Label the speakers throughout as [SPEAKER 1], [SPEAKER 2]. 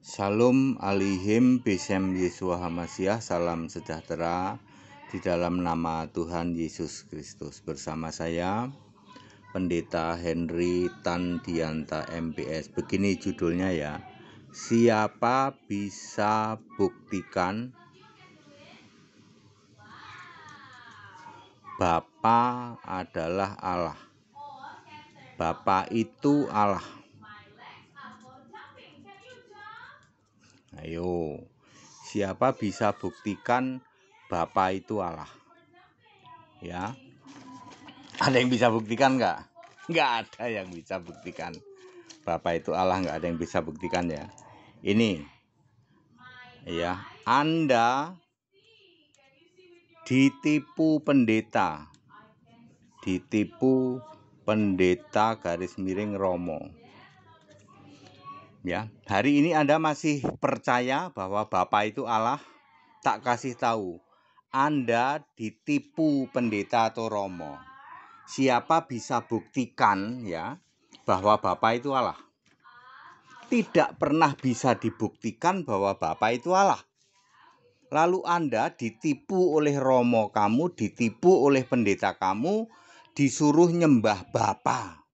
[SPEAKER 1] Shalom alihim Besem Yeshua Hamasiah. Salam sejahtera di dalam nama Tuhan Yesus Kristus. Bersama saya Pendeta Henry Tandianta MPS. Begini judulnya ya. Siapa bisa buktikan Bapa adalah Allah? Bapa itu Allah. Ayo, siapa bisa buktikan Bapa itu Allah? Ya, ada yang bisa buktikan nggak? Nggak ada yang bisa buktikan Bapa itu Allah, nggak ada yang bisa buktikan ya. Ini, ya, Anda ditipu pendeta garis miring Romo. Ya, hari ini Anda masih percaya bahwa Bapa itu Allah? Tak kasih tahu, Anda ditipu pendeta atau Romo. Siapa bisa buktikan ya bahwa Bapa itu Allah? Tidak pernah bisa dibuktikan bahwa Bapa itu Allah. Lalu Anda ditipu oleh Romo kamu, ditipu oleh pendeta kamu, disuruh nyembah Bapa.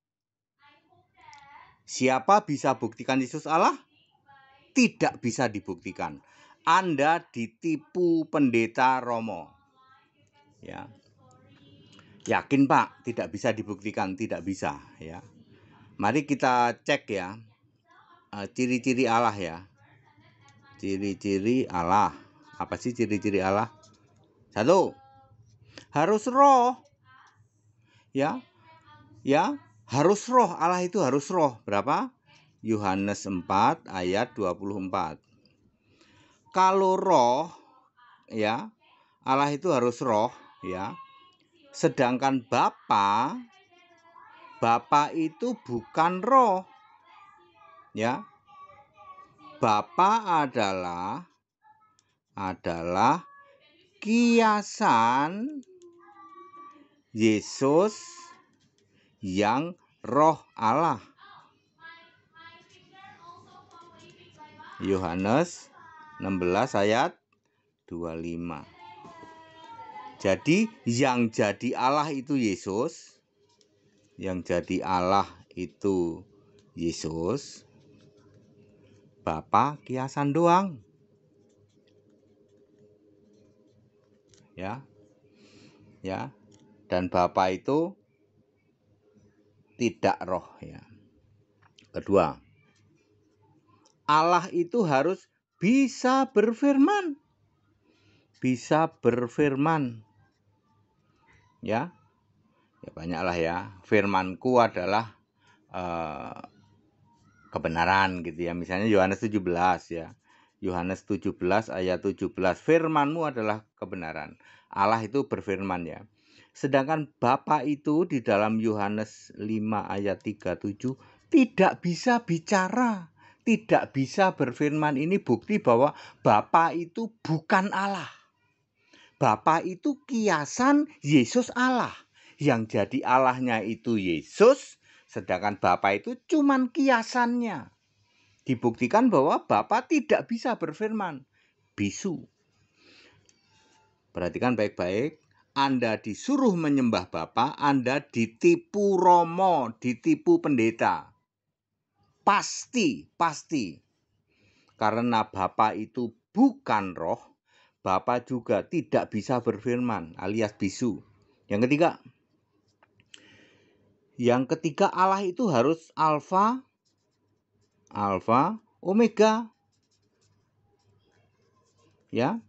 [SPEAKER 1] Siapa bisa buktikan Yesus Allah? Tidak bisa dibuktikan. Anda ditipu pendeta Romo. Ya. Yakin Pak, tidak bisa dibuktikan, tidak bisa ya. Mari kita cek ya. Ciri-ciri Allah ya. Ciri-ciri Allah. Apa sih ciri-ciri Allah? 1. Harus roh. Ya. Ya, harus roh. Allah itu harus roh. Berapa? Yohanes 4 ayat 24. Kalau roh ya, Allah itu harus roh ya. Sedangkan Bapa itu bukan roh. Ya. Bapa adalah kiasan Yesus yang roh Allah. Yohanes 16 ayat 25. Jadi yang jadi Allah itu Yesus. Yang jadi Allah itu Yesus. Bapa kiasan doang. Ya. Ya. Dan Bapa itu tidak roh ya. Kedua, Allah itu harus bisa berfirman. Bisa berfirman. Ya. Ya banyaklah ya. Firmanku adalah kebenaran gitu ya. Misalnya Yohanes 17 ya. Yohanes 17 ayat 17. Firmanmu adalah kebenaran. Allah itu berfirman ya. Sedangkan Bapa itu di dalam Yohanes 5 ayat 37 tidak bisa bicara, tidak bisa berfirman. Ini bukti bahwa Bapa itu bukan Allah. Bapa itu kiasan Yesus Allah. Yang jadi Allahnya itu Yesus, sedangkan Bapa itu cuman kiasannya. Dibuktikan bahwa Bapa tidak bisa berfirman. Bisu. Perhatikan baik-baik. Anda disuruh menyembah Bapa, Anda ditipu Romo, ditipu pendeta. Pasti. Karena Bapa itu bukan roh, Bapa juga tidak bisa berfirman, alias bisu. Yang ketiga Allah itu harus alfa, omega. Ya.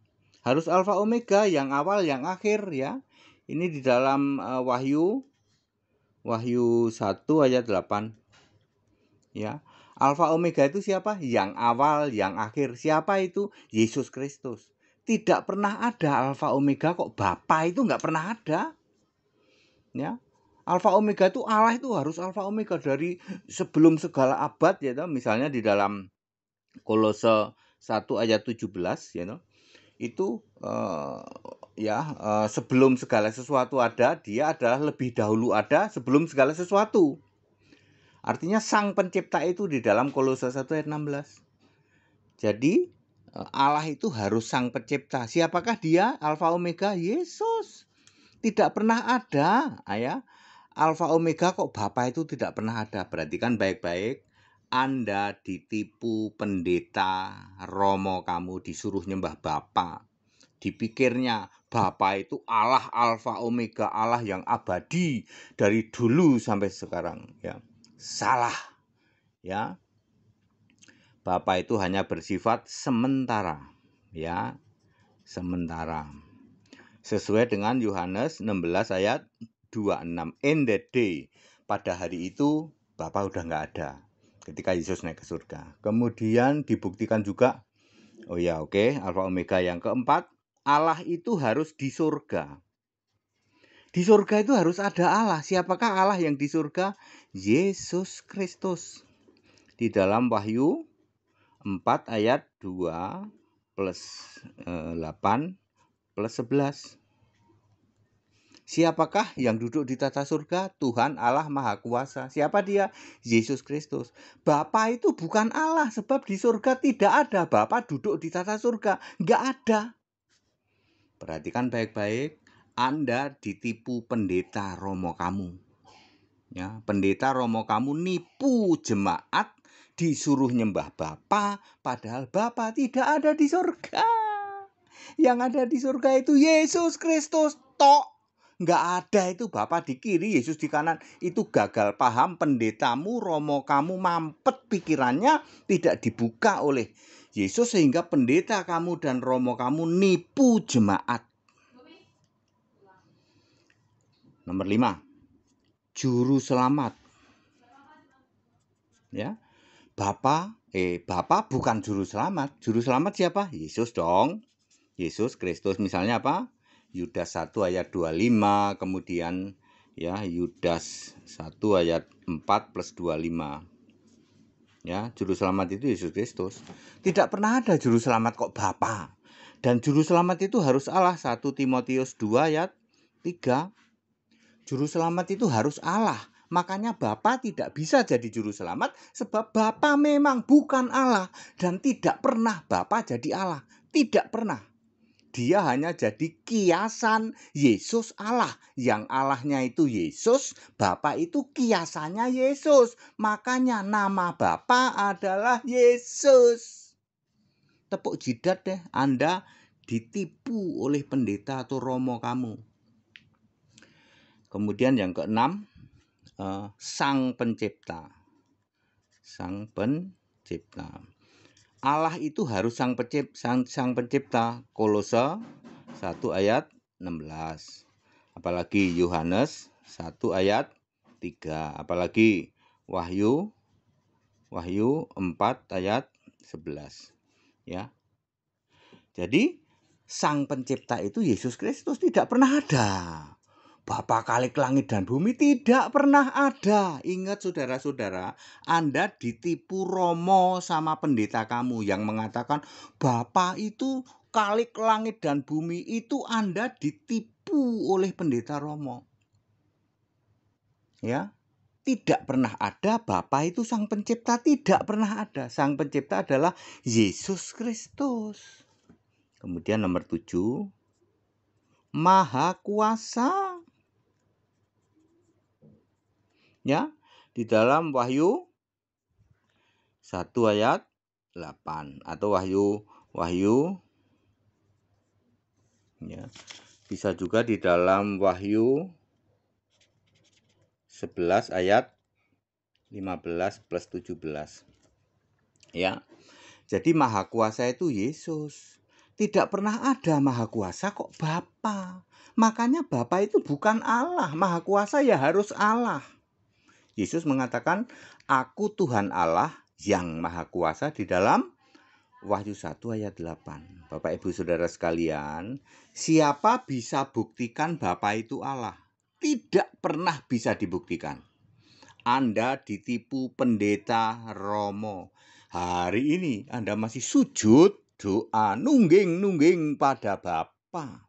[SPEAKER 1] Harus alfa omega, yang awal yang akhir ya. Ini di dalam Wahyu 1 ayat 8. Ya. Alfa omega itu siapa? Yang awal, yang akhir. Siapa itu? Yesus Kristus. Tidak pernah ada alfa omega kok. Bapa itu nggak pernah ada. Ya. Alfa omega itu Allah itu harus alfa omega dari sebelum segala abad ya. Misalnya di dalam Kolose 1 ayat 17 ya. Itu sebelum segala sesuatu ada, dia adalah lebih dahulu ada sebelum segala sesuatu. Artinya sang pencipta itu di dalam Kolose 1 ayat 16. Jadi Allah itu harus sang pencipta. Siapakah dia? Alfa Omega, Yesus. Tidak pernah ada, ya. Alfa Omega kok Bapa itu tidak pernah ada. Perhatikan baik-baik. Anda ditipu pendeta Romo kamu, disuruh nyembah Bapa. Dipikirnya Bapa itu Allah Alfa Omega, Allah yang abadi dari dulu sampai sekarang, ya. Salah, ya. Bapa itu hanya bersifat sementara, ya, sementara. Sesuai dengan Yohanes 16 ayat 26. In that day, pada hari itu Bapa udah nggak ada ketika Yesus naik ke surga. Kemudian dibuktikan juga, Alfa Omega yang keempat, Allah itu harus di surga. Di surga itu harus ada Allah. Siapakah Allah yang di surga? Yesus Kristus. Di dalam Wahyu 4 ayat 2 plus 8 plus 11. Siapakah yang duduk di tata surga? Tuhan Allah Maha Kuasa. Siapa dia? Yesus Kristus. Bapa itu bukan Allah, sebab di surga tidak ada Bapa duduk di tata surga. Nggak ada. Perhatikan baik-baik. Anda ditipu pendeta Romo kamu. Ya, pendeta Romo kamu nipu jemaat, disuruh nyembah Bapa, padahal Bapa tidak ada di surga. Yang ada di surga itu Yesus Kristus tok. Nggak ada itu Bapa di kiri, Yesus di kanan. Itu gagal paham pendetamu, Romo kamu mampet pikirannya, tidak dibuka oleh Yesus sehingga pendeta kamu dan Romo kamu nipu jemaat. Nomor 5. Juru selamat. Ya. Bapa bukan juru selamat. Juru selamat siapa? Yesus dong. Yesus Kristus. Misalnya apa? Yudas 1 ayat 25, kemudian ya Yudas 1 ayat 4 plus 25. Ya, juru selamat itu Yesus Kristus. Tidak pernah ada juru selamat kok Bapa. Dan juru selamat itu harus Allah. 1 Timotius 2 ayat 3. Juru selamat itu harus Allah. Makanya Bapa tidak bisa jadi juru selamat sebab Bapa memang bukan Allah dan tidak pernah Bapa jadi Allah. Tidak pernah. Dia hanya jadi kiasan Yesus Allah. Yang Allahnya itu Yesus, Bapa itu kiasannya Yesus. Makanya nama Bapa adalah Yesus. Tepuk jidat deh, Anda ditipu oleh pendeta atau romo kamu. Kemudian yang keenam, Sang Pencipta. Sang Pencipta. Allah itu harus sang pencipta. Kolose 1 ayat 16. Apalagi Yohanes 1 ayat 3. Apalagi Wahyu 4 ayat 11. Ya. Jadi sang pencipta itu Yesus Kristus, tidak pernah ada Bapa Khalik langit dan bumi, tidak pernah ada. Ingat saudara-saudara, Anda ditipu romo sama pendeta kamu yang mengatakan Bapa itu Khalik langit dan bumi. Itu Anda ditipu oleh pendeta romo. Ya, tidak pernah ada Bapa itu sang pencipta, tidak pernah ada. Sang pencipta adalah Yesus Kristus. Kemudian nomor 7, Maha Kuasa. Ya, di dalam Wahyu 1 ayat 8 atau Wahyu ya. Bisa juga di dalam Wahyu 11 ayat 15 plus 17. Ya. Jadi Maha Kuasa itu Yesus. Tidak pernah ada Maha Kuasa kok Bapa. Makanya Bapa itu bukan Allah, Maha Kuasa ya harus Allah. Yesus mengatakan, aku Tuhan Allah yang Maha Kuasa di dalam Wahyu 1 ayat 8. Bapak Ibu Saudara sekalian, siapa bisa buktikan Bapa itu Allah? Tidak pernah bisa dibuktikan. Anda ditipu pendeta Romo. Hari ini Anda masih sujud, doa, nungging pada Bapa.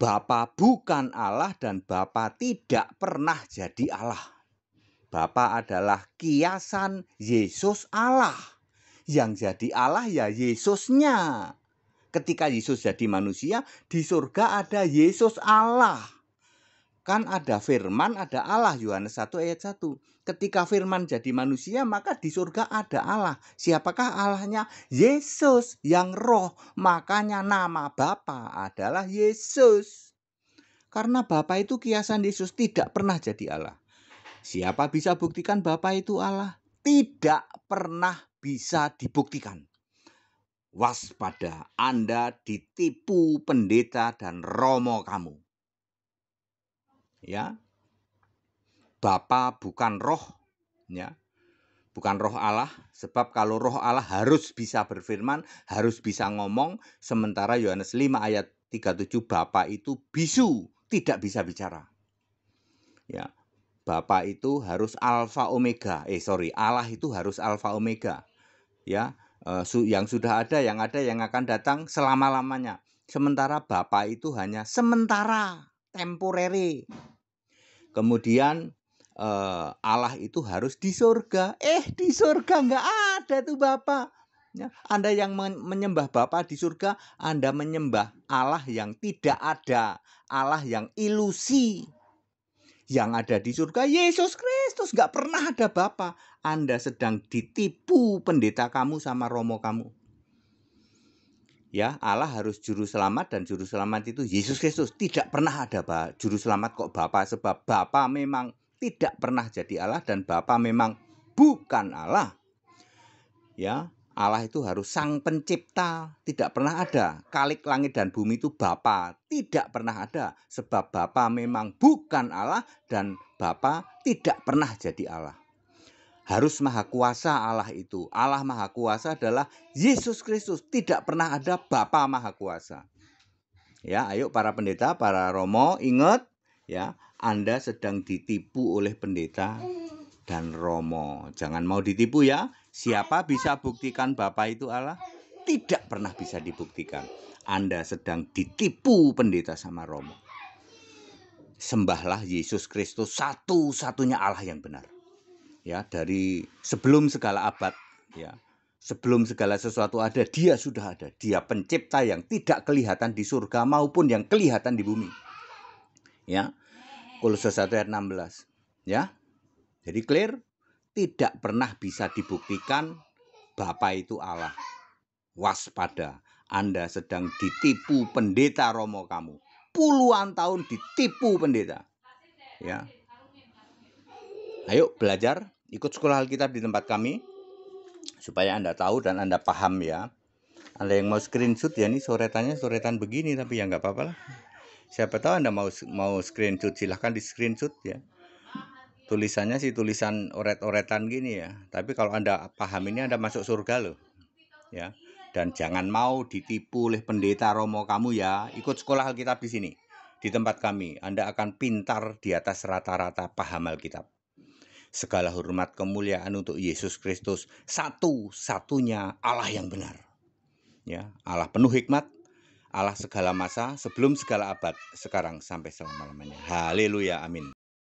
[SPEAKER 1] Bapa bukan Allah dan Bapa tidak pernah jadi Allah. Bapa adalah kiasan Yesus Allah Yang jadi Allah ya Yesusnya. Ketika Yesus jadi manusia, di surga ada Yesus Allah. Kan ada firman, ada Allah, Yohanes 1 ayat 1. Ketika firman jadi manusia, maka di surga ada Allah. Siapakah Allahnya? Yesus yang roh. Makanya nama Bapa adalah Yesus. Karena Bapa itu kiasan Yesus, tidak pernah jadi Allah. Siapa bisa buktikan Bapa itu Allah? Tidak pernah bisa dibuktikan. Waspada, Anda ditipu pendeta dan romo kamu. Ya. Bapa bukan roh, ya. Bukan roh Allah, sebab kalau roh Allah harus bisa berfirman, harus bisa ngomong, sementara Yohanes 5 ayat 37 Bapa itu bisu, tidak bisa bicara. Ya. Bapa itu harus alfa omega. Allah itu harus alfa omega. Ya, yang sudah ada, yang akan datang selama-lamanya. Sementara Bapa itu hanya sementara, temporary. Kemudian Allah itu harus di surga. Di surga nggak ada tuh Bapa. Ya, Anda yang menyembah Bapa di surga, Anda menyembah Allah yang tidak ada, Allah yang ilusi. Yang ada di surga Yesus Kristus, nggak pernah ada Bapa. Anda sedang ditipu pendeta kamu sama romo kamu. Ya, Allah harus juru selamat dan juru selamat itu Yesus Kristus. Tidak pernah ada juru selamat kok Bapa, sebab Bapa memang tidak pernah jadi Allah dan Bapa memang bukan Allah. Ya, Allah itu harus sang pencipta, tidak pernah ada. Khalik langit dan bumi itu Bapa, tidak pernah ada. Sebab Bapa memang bukan Allah dan Bapa tidak pernah jadi Allah. Harus maha kuasa Allah itu. Allah maha kuasa adalah Yesus Kristus, tidak pernah ada Bapa maha kuasa. Ya, ayo para pendeta, para romo, ingat ya, Anda sedang ditipu oleh pendeta dan romo. Jangan mau ditipu ya. Siapa bisa buktikan Bapa itu Allah? Tidak pernah bisa dibuktikan. Anda sedang ditipu pendeta sama romo. Sembahlah Yesus Kristus, satu-satunya Allah yang benar. Ya, dari sebelum segala abad, ya. Sebelum segala sesuatu ada, Dia sudah ada. Dia pencipta yang tidak kelihatan di surga maupun yang kelihatan di bumi. Ya. Kolose 1 ayat 16. Ya. Jadi clear? Tidak pernah bisa dibuktikan Bapa itu Allah. Waspada, Anda sedang ditipu pendeta romo kamu. Puluhan tahun ditipu pendeta. Ya. Ayo belajar, ikut sekolah Alkitab di tempat kami supaya Anda tahu dan Anda paham ya. Anda yang mau screenshot ya, ini soretan begini, tapi ya nggak apa-apa lah. Siapa tahu Anda mau screenshot, silahkan di screenshot ya. Tulisannya sih tulisan oret-oretan gini ya. Tapi kalau Anda paham ini, Anda masuk surga loh. Ya. Dan jangan mau ditipu oleh pendeta romo kamu ya. Ikut sekolah Alkitab di sini. Di tempat kami, Anda akan pintar di atas rata-rata paham Alkitab. Segala hormat kemuliaan untuk Yesus Kristus, satu-satunya Allah yang benar. Ya, Allah penuh hikmat, Allah segala masa, sebelum segala abad, sekarang sampai selama-lamanya. Haleluya, amin.